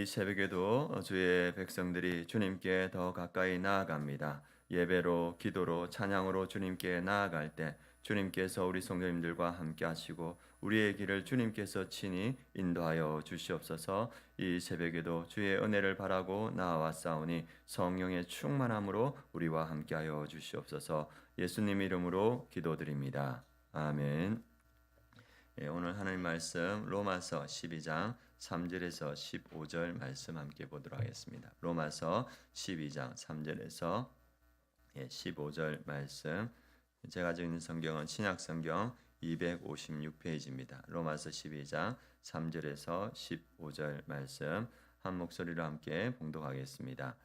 이 새벽에도 주의 백성들이 주님께 더 가까이 나아갑니다. 예배로, 기도로, 찬양으로 주님께 나아갈 때 주님께서 우리 성도님들과 함께 하시고 우리의 길을 주님께서 친히 인도하여 주시옵소서. 이 새벽에도 주의 은혜를 바라고 나아왔사오니 성령의 충만함으로 우리와 함께하여 주시옵소서. 예수님 이름으로 기도드립니다. 아멘. 오늘 하나님 말씀 로마서 12장 3절에서 15절 말씀 함께 보도록 하겠습니다. 로마서 12장 3절에서 15절 말씀. 제가 가지고 있는 성경은 신약성경 256페이지입니다. 로마서 12장 3절에서 15절 말씀 한 목소리로 함께 봉독하겠습니다.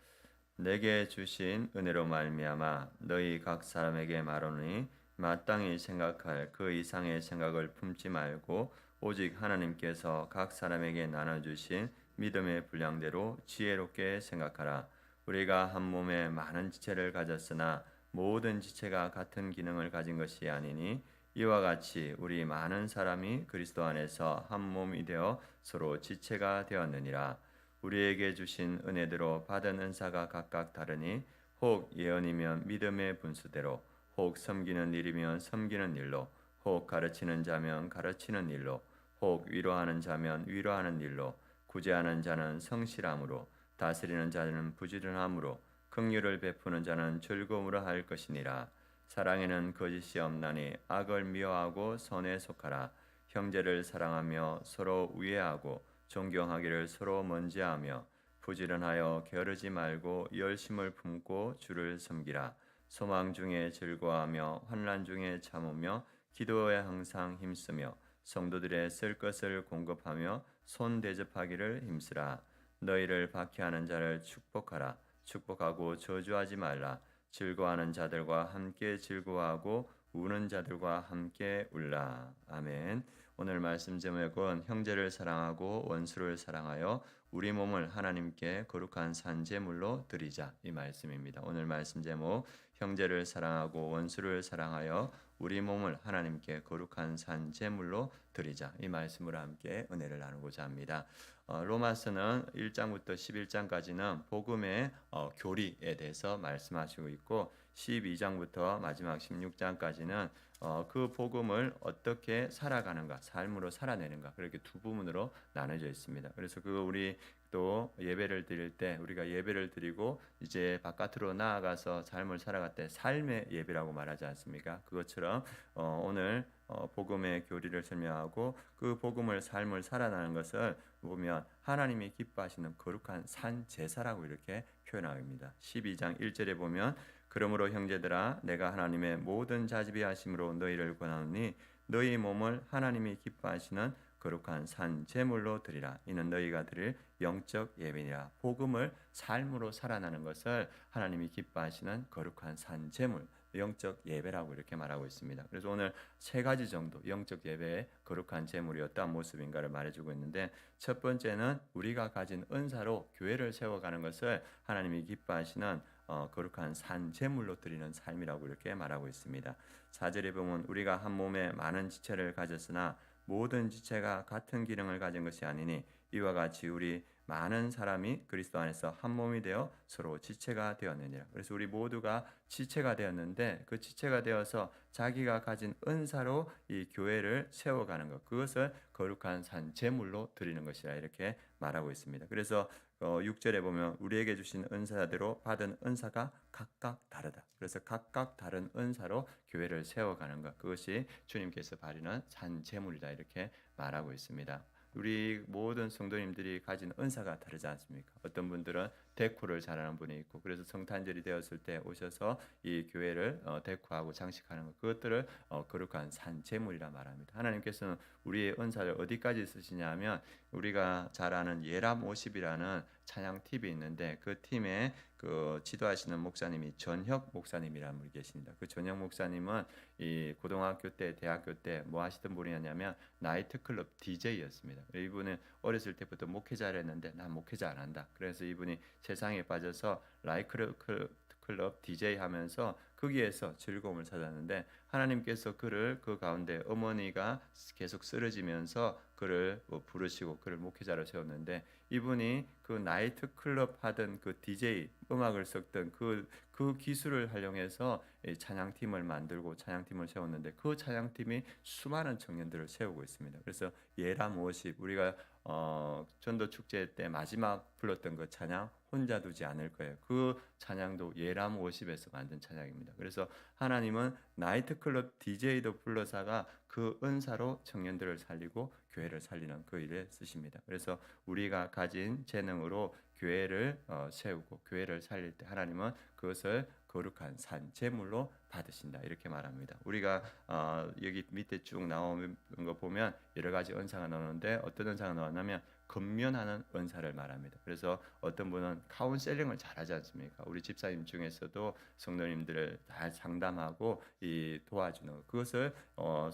내게 주신 은혜로 말미암아 너희 각 사람에게 말하노니 마땅히 생각할 그 이상의 생각을 품지 말고 오직 하나님께서 각 사람에게 나눠주신 믿음의 분량대로 지혜롭게 생각하라. 우리가 한 몸에 많은 지체를 가졌으나 모든 지체가 같은 기능을 가진 것이 아니니 이와 같이 우리 많은 사람이 그리스도 안에서 한 몸이 되어 서로 지체가 되었느니라. 우리에게 주신 은혜대로 받은 은사가 각각 다르니 혹 예언이면 믿음의 분수대로, 혹 섬기는 일이면 섬기는 일로, 혹 가르치는 자면 가르치는 일로, 혹 위로하는 자면 위로하는 일로, 구제하는 자는 성실함으로, 다스리는 자는 부지런함으로, 긍휼을 베푸는 자는 즐거움으로 할 것이니라. 사랑에는 거짓이 없나니 악을 미워하고 선에 속하라. 형제를 사랑하며 서로 우애하고 존경하기를 서로 먼지하며 부지런하여 게으르지 말고 열심을 품고 주를 섬기라. 소망 중에 즐거워하며 환난 중에 참으며 기도에 항상 힘쓰며 성도들의 쓸 것을 공급하며 손 대접하기를 힘쓰라. 너희를 박해하는 자를 축복하라. 축복하고 저주하지 말라. 즐거워하는 자들과 함께 즐거워하고 우는 자들과 함께 울라. 아멘. 오늘 말씀 제목은 형제를 사랑하고 원수를 사랑하여 우리 몸을 하나님께 거룩한 산 제물로 드리자, 이 말씀입니다. 오늘 말씀 제목 형제를 사랑하고 원수를 사랑하여 우리 몸을 하나님께 거룩한 산 제물로 드리자, 이 말씀으로 함께 은혜를 나누고자 합니다. 로마서는 1장부터 11장까지는 복음의 교리에 대해서 말씀하시고 있고 12장부터 마지막 16장까지는 그 복음을 어떻게 살아가는가, 삶으로 살아내는가, 그렇게 두 부분으로 나눠져 있습니다. 그래서 우리 또 예배를 드릴 때 우리가 예배를 드리고 이제 바깥으로 나아가서 삶을 살아갈 때 삶의 예배라고 말하지 않습니까? 그것처럼 오늘 복음의 교리를 설명하고 그 복음을 삶을 살아나는 것을 보면 하나님이 기뻐하시는 거룩한 산 제사라고 이렇게 표현합니다. 12장 1절에 보면 그러므로 형제들아 내가 하나님의 모든 자비하심으로 하심으로 너희를 권하노니 너희 몸을 하나님이 기뻐하시는 거룩한 산 제물로 드리라. 이는 너희가 드릴 영적 예배니라. 복음을 삶으로 살아나는 것을 하나님이 기뻐하시는 거룩한 산 제물, 영적 예배라고 이렇게 말하고 있습니다. 그래서 오늘 세 가지 정도 영적 예배의 거룩한 제물이 어떠한 모습인가를 말해주고 있는데, 첫 번째는 우리가 가진 은사로 교회를 세워가는 것을 하나님이 기뻐하시는 거룩한 산 제물로 드리는 삶이라고 이렇게 말하고 있습니다. 4절에 보면 우리가 한 몸에 많은 지체를 가졌으나 모든 지체가 같은 기능을 가진 것이 아니니 이와 같이 우리 많은 사람이 그리스도 안에서 한 몸이 되어 서로 지체가 되었느니라. 그래서 우리 모두가 지체가 되었는데 그 지체가 되어서 자기가 가진 은사로 이 교회를 세워가는 것, 그것을 거룩한 산 제물로 드리는 것이라 이렇게 말하고 있습니다. 그래서 6절에 보면 우리에게 주신 은사대로 받은 은사가 각각 다르다. 그래서 각각 다른 은사로 교회를 세워가는 것, 그것이 주님께서 바리는 산 제물이다 이렇게 말하고 있습니다. 우리 모든 성도님들이 가진 은사가 다르지 않습니까? 어떤 분들은 데코를 잘하는 분이 있고, 그래서 성탄절이 되었을 때 오셔서 이 교회를 데코하고 장식하는 것, 그것들을 거룩한 산 제물이라 말합니다. 하나님께서는 우리의 은사를 어디까지 쓰시냐면 우리가 잘 아는 예람 50이라는 찬양 팀이 있는데 그 팀에 그 지도하시는 목사님이 전혁 목사님이라는 분이 계십니다. 그 전혁 목사님은 이 고등학교 때, 대학교 때 뭐 하시던 분이었냐면 나이트클럽 DJ였습니다. 이분은 어렸을 때부터 목회자를 했는데 난 목회자 안 한다. 그래서 이분이 세상에 빠져서 클럽 DJ 하면서 거기에서 즐거움을 찾았는데 하나님께서 그를 그 가운데 어머니가 계속 쓰러지면서 그를 부르시고 그를 목회자로 세웠는데 이분이 그 나이트 클럽 하던 그 DJ 음악을 썼던 그 기술을 활용해서 찬양팀을 만들고 찬양팀을 세웠는데 그 찬양팀이 수많은 청년들을 세우고 있습니다. 그래서 예람 워십 우리가 전도 축제 때 마지막 불렀던 그 찬양 혼자 두지 않을 거예요. 그 찬양도 예람 워십에서 만든 찬양입니다. 그래서 하나님은 나이트클럽 DJ도 불러사가 그 은사로 청년들을 살리고 교회를 살리는 그 일에 쓰십니다. 그래서 우리가 가진 재능으로 교회를 세우고 교회를 살릴 때 하나님은 그것을 거룩한 산 제물로 받으신다 이렇게 말합니다. 우리가 여기 밑에 쭉 나오는 거 보면 여러 가지 은사가 나오는데 어떤 은사가 나왔냐면 건면하는 은사를 말합니다. 그래서 어떤 분은 카운셀링을 잘하지 않습니까? 우리 집사님 중에서도 성도님들을 다 상담하고 도와주는 것. 그것을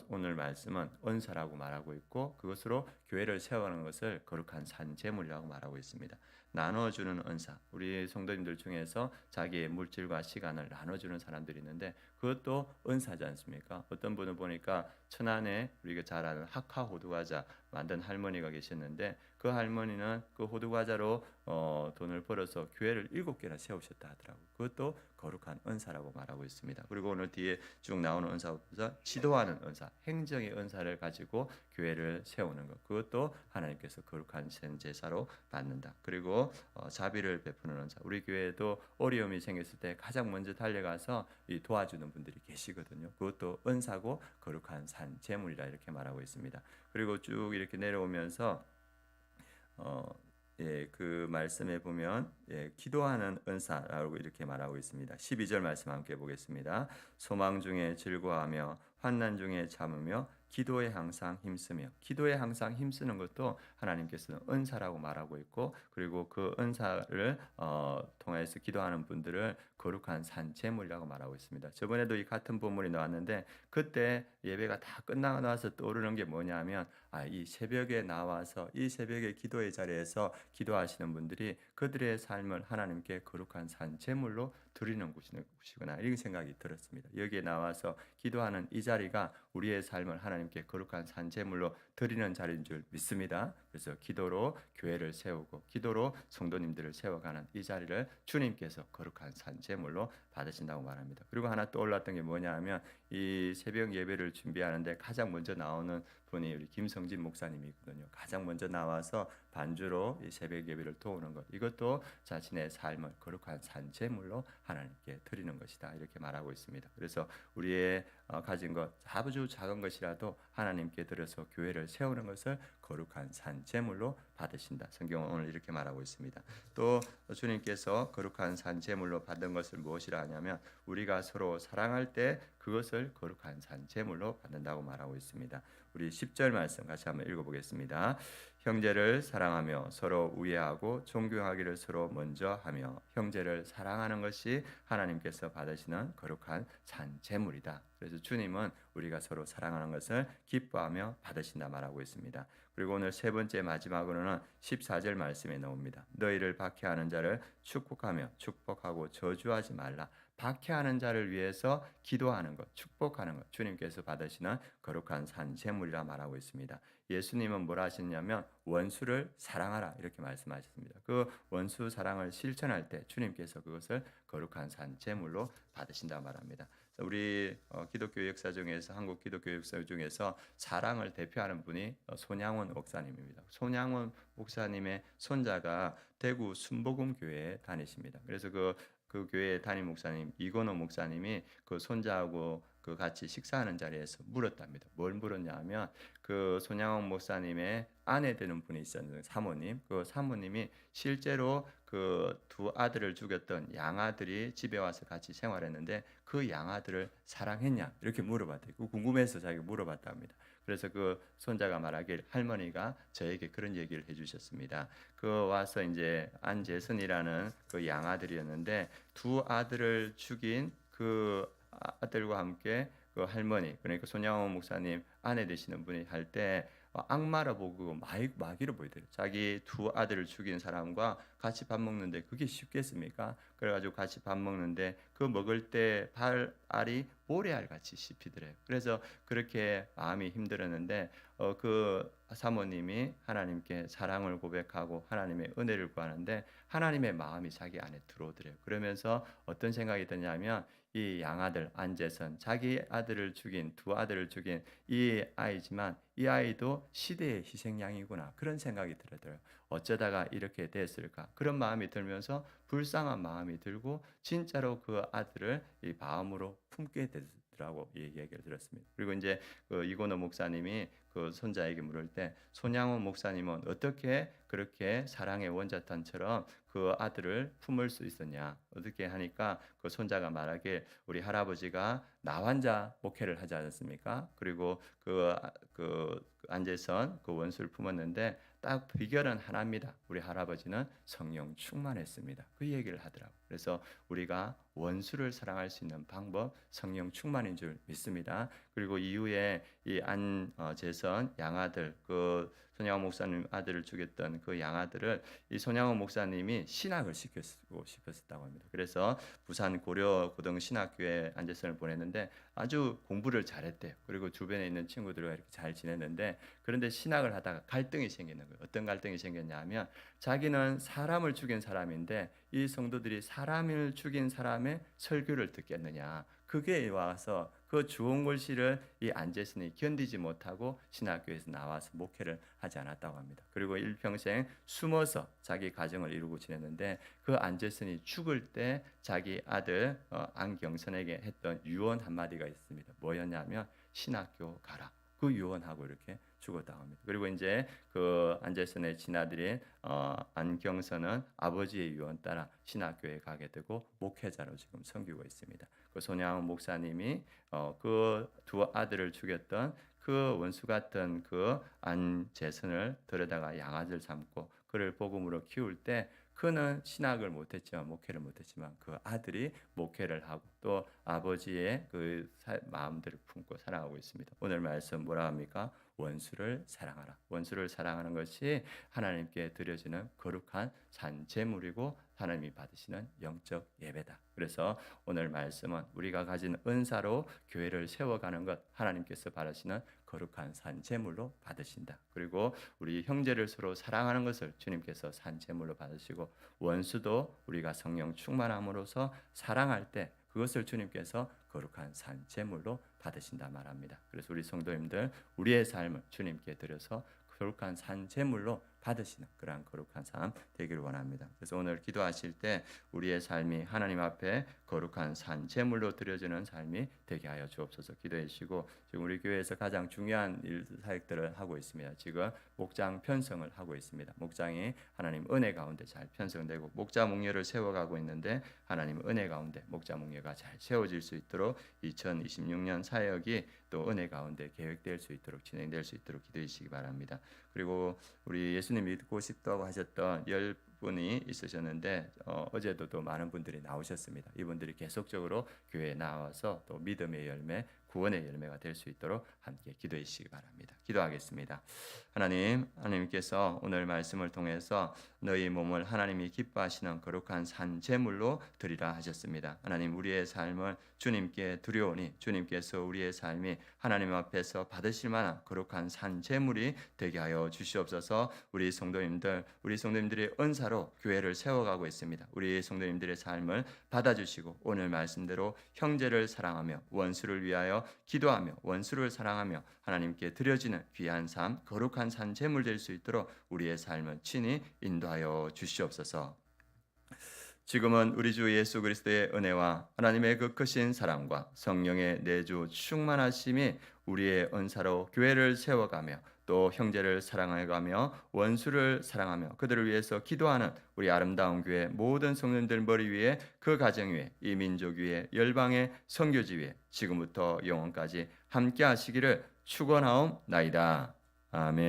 오늘 말씀은 은사라고 말하고 있고 그것으로 교회를 세워가는 것을 거룩한 산 제물이라고 말하고 있습니다. 나눠주는 은사. 우리 성도님들 중에서 자기의 물질과 시간을 나눠주는 사람들이 있는데 그것도 은사지 않습니까? 어떤 분을 보니까 천안에 우리가 잘 아는 학화 호두과자 만든 할머니가 계셨는데 그 할머니는 그 호두과자로 돈을 벌어서 교회를 7개나 세우셨다 하더라고요. 그것도 거룩한 은사라고 말하고 있습니다. 그리고 오늘 뒤에 쭉 나오는 은사부터 지도하는 은사, 행정의 은사를 가지고 교회를 세우는 것. 그것도 하나님께서 거룩한 제사로 받는다. 그리고 자비를 베푸는 은사. 우리 교회에도 어려움이 생겼을 때 가장 먼저 달려가서 도와주는 분들이 계시거든요. 그것도 은사고 거룩한 산 제물이라 이렇게 말하고 있습니다. 그리고 쭉 이렇게 내려오면서 그 말씀에 보면 기도하는 은사라고 이렇게 말하고 있습니다. 12절 말씀 함께 보겠습니다. 소망 중에 즐거워하며 환난 중에 참으며 기도에 항상 힘쓰며 기도에 항상 힘쓰는 것도 하나님께서는 은사라고 말하고 있고 그리고 그 은사를 통해서 기도하는 분들을 거룩한 산 제물이라고 말하고 있습니다. 저번에도 이 같은 본문이 나왔는데 그때 예배가 다 끝나고 나서 떠오르는 게 뭐냐면 이 새벽에 나와서 이 새벽에 기도의 자리에서 기도하시는 분들이 그들의 삶을 하나님께 거룩한 산 제물로 드리는 곳이구나 이런 생각이 들었습니다. 여기에 나와서 기도하는 이 자리가 우리의 삶을 하나님께 거룩한 산 제물로 드리는 자리인 줄 믿습니다. 그래서 기도로 교회를 세우고 기도로 성도님들을 세워가는 이 자리를 주님께서 거룩한 산 제물로 받으신다고 말합니다. 그리고 하나 떠올랐던 게 뭐냐 하면 이 새벽 예배를 준비하는데 가장 먼저 나오는 분이 우리 김성진 목사님이거든요. 가장 먼저 나와서 반주로 이 새벽 예배를 도우는 것 이것도 자신의 삶을 거룩한 산 제물로 하나님께 드리는 것이다 이렇게 말하고 있습니다. 그래서 우리의 가진 것 아주 작은 것이라도 하나님께 드려서 교회를 세우는 것을 거룩한 산 제물로 받으신다. 성경은 오늘 이렇게 말하고 있습니다. 또 주님께서 거룩한 산 제물로 받은 것을 무엇이라 하냐면 우리가 서로 사랑할 때 그것을 거룩한 산 제물로 받는다고 말하고 있습니다. 우리 10절 말씀 같이 한번 읽어보겠습니다. 형제를 사랑하며 서로 우애하고 존경하기를 서로 먼저 하며 형제를 사랑하는 것이 하나님께서 받으시는 거룩한 산 제물이다. 그래서 주님은 우리가 서로 사랑하는 것을 기뻐하며 받으신다 말하고 있습니다. 그리고 오늘 세 번째 마지막으로는 14절 말씀에 나옵니다. 너희를 박해하는 자를 축복하며 축복하고 저주하지 말라. 박해하는 자를 위해서 기도하는 것, 축복하는 것, 주님께서 받으시는 거룩한 산 제물이라 말하고 있습니다. 예수님은 뭐라 하셨냐면 원수를 사랑하라 이렇게 말씀하셨습니다. 그 원수 사랑을 실천할 때 주님께서 그것을 거룩한 산 제물로 받으신다 말합니다. 우리 기독교 역사 중에서 한국 기독교 역사 중에서 사랑을 대표하는 분이 손양원 목사님입니다. 손양원 목사님의 손자가 대구 순복음 교회에 다니십니다. 그래서 그 교회 담임 목사님 이건호 목사님이 그 손자하고 그 같이 식사하는 자리에서 물었답니다. 뭘 물었냐면 그 손양원 목사님의 아내 되는 분이 있었는데 사모님, 그 사모님이 실제로 그 두 아들을 죽였던 양아들이 집에 와서 같이 생활했는데 그 양아들을 사랑했냐 이렇게 물어봤대요. 궁금해서 자기가 물어봤답니다. 그래서 그 손자가 말하길 할머니가 저에게 그런 얘기를 해주셨습니다. 그 와서 이제 안재선이라는 그 양아들이었는데 두 아들을 죽인 그 아들과 함께 그 할머니 그러니까 손양원 목사님 아내 되시는 분이 할 때 악마라 보고 마귀로 보이더래요. 자기 두 아들을 죽인 사람과 같이 밥 먹는데 그게 쉽겠습니까? 그래가지고 같이 밥 먹는데 그 먹을 때 알이 모래알 같이 씹히더래요. 그래서 그렇게 마음이 힘들었는데 그 사모님이 하나님께 사랑을 고백하고 하나님의 은혜를 구하는데 하나님의 마음이 자기 안에 들어오더래요. 그러면서 어떤 생각이 드냐면 이 양아들 안제선 자기 아들을 죽인 두 아들을 죽인 이 아이지만 이 아이도 시대의 희생양이구나 그런 생각이 들어요. 어쩌다가 이렇게 됐을까 그런 마음이 들면서 불쌍한 마음이 들고 진짜로 그 아들을 이 마음으로 품게 되더라고 이 얘기를 들었습니다. 그리고 이제 그 이고노 목사님이 그 손자에게 물을 때 손양원 목사님은 어떻게 그렇게 사랑의 원자탄처럼 그 아들을 품을 수 있었냐 어떻게 하니까 그 손자가 말하길 우리 할아버지가 나 환자 목회를 하지 않았습니까? 그리고 그 안재선 그 원수를 품었는데 딱 비결은 하나입니다. 우리 할아버지는 성령 충만했습니다. 그 얘기를 하더라고. 그래서 우리가 원수를 사랑할 수 있는 방법 성령 충만인 줄 믿습니다. 그리고 이후에 이 안재선 양아들 그 손양원 목사님 아들을 죽였던 그 양아들을 이 손양원 목사님이 신학을 시키고 싶었다고 합니다. 그래서 부산 고려 고등 신학교에 안재선을 보냈는데 아주 공부를 잘했대요. 그리고 주변에 있는 친구들과 이렇게 잘 지냈는데 그런데 신학을 하다가 갈등이 생기는 거예요. 어떤 갈등이 생겼냐면 자기는 사람을 죽인 사람인데 이 성도들이 사람을 죽인 사람의 설교를 듣겠느냐. 그게 와서 그 좋은 글씨를 이 안재선이 견디지 못하고 신학교에서 나와서 목회를 하지 않았다고 합니다. 그리고 일평생 숨어서 자기 가정을 이루고 지냈는데 그 안재선이 죽을 때 자기 아들 안경선에게 했던 유언 한마디가 있습니다. 뭐였냐면 신학교 가라. 그 유언하고 이렇게 죽었다고 합니다. 그리고 이제 그 안재선의 친아들인 안경선은 아버지의 유언 따라 신학교에 가게 되고 목회자로 지금 섬기고 있습니다. 그 손양원 목사님이 그 두 아들을 죽였던 그 원수 같은 그 안재선을 데려다가 양아들 삼고 그를 복음으로 키울 때 그는 신학을 못했지만 목회를 못했지만 그 아들이 목회를 하고 또 아버지의 그 마음들을 품고 살아가고 있습니다. 오늘 말씀 뭐라 합니까? 원수를 사랑하라. 원수를 사랑하는 것이 하나님께 드려지는 거룩한 산제물이고 하나님이 받으시는 영적 예배다. 그래서 오늘 말씀은 우리가 가진 은사로 교회를 세워가는 것 하나님께서 바라시는 거룩한 산제물로 받으신다. 그리고 우리 형제를 서로 사랑하는 것을 주님께서 산제물로 받으시고 원수도 우리가 성령 충만함으로써 사랑할 때 그것을 주님께서 거룩한 산제물로 받으신다 말합니다. 그래서 우리 성도님들 우리의 삶을 주님께 드려서 거룩한 산제물로 받으시는 그러한 거룩한 삶 되기를 원합니다. 그래서 오늘 기도하실 때 우리의 삶이 하나님 앞에 거룩한 산제물로 드려지는 삶이 되게 하여 주옵소서. 기도해 주시고 지금 우리 교회에서 가장 중요한 사역들을 하고 있습니다. 지금 목장 편성을 하고 있습니다. 목장이 하나님 은혜 가운데 잘 편성되고 목자 목녀를 세워가고 있는데 하나님 은혜 가운데 목자 목녀가 잘 세워질 수 있도록 2026년 사역이 또 은혜 가운데 계획될 수 있도록 진행될 수 있도록 기도해 주시기 바랍니다. 그리고 우리 예수님 믿고 싶다고 하셨던 10분이 있으셨는데 어제도 또 많은 분들이 나오셨습니다. 이분들이 계속적으로 교회에 나와서 또 믿음의 열매, 구원의 열매가 될 수 있도록 함께 기도해 주시기 바랍니다. 기도하겠습니다. 하나님께서 오늘 말씀을 통해서 너희 몸을 하나님이 기뻐하시는 거룩한 산제물로 드리라 하셨습니다. 하나님 우리의 삶을 주님께 드려오니 주님께서 우리의 삶이 하나님 앞에서 받으실 만한 거룩한 산제물이 되게 하여 주시옵소서. 우리 성도님들의 은사로 교회를 세워가고 있습니다. 우리 성도님들의 삶을 받아주시고 오늘 말씀대로 형제를 사랑하며 원수를 위하여 기도하며 원수를 사랑하며 하나님께 드려지는 귀한 삶, 거룩한 산제물 될 수 있도록 우리의 삶을 친히 인도하여 주시옵소서. 지금은 우리 주 예수 그리스도의 은혜와 하나님의 그 크신 사랑과 성령의 내주 충만하심이 우리의 은사로 교회를 세워가며 또 형제를 사랑해가며 원수를 사랑하며 그들을 위해서 기도하는 우리 아름다운 교회 모든 성도들 머리 위에 그 가정 위에 이 민족 위에 열방의 선교지 위에 지금부터 영원까지 함께 하시기를 축원하옵나이다. 아멘.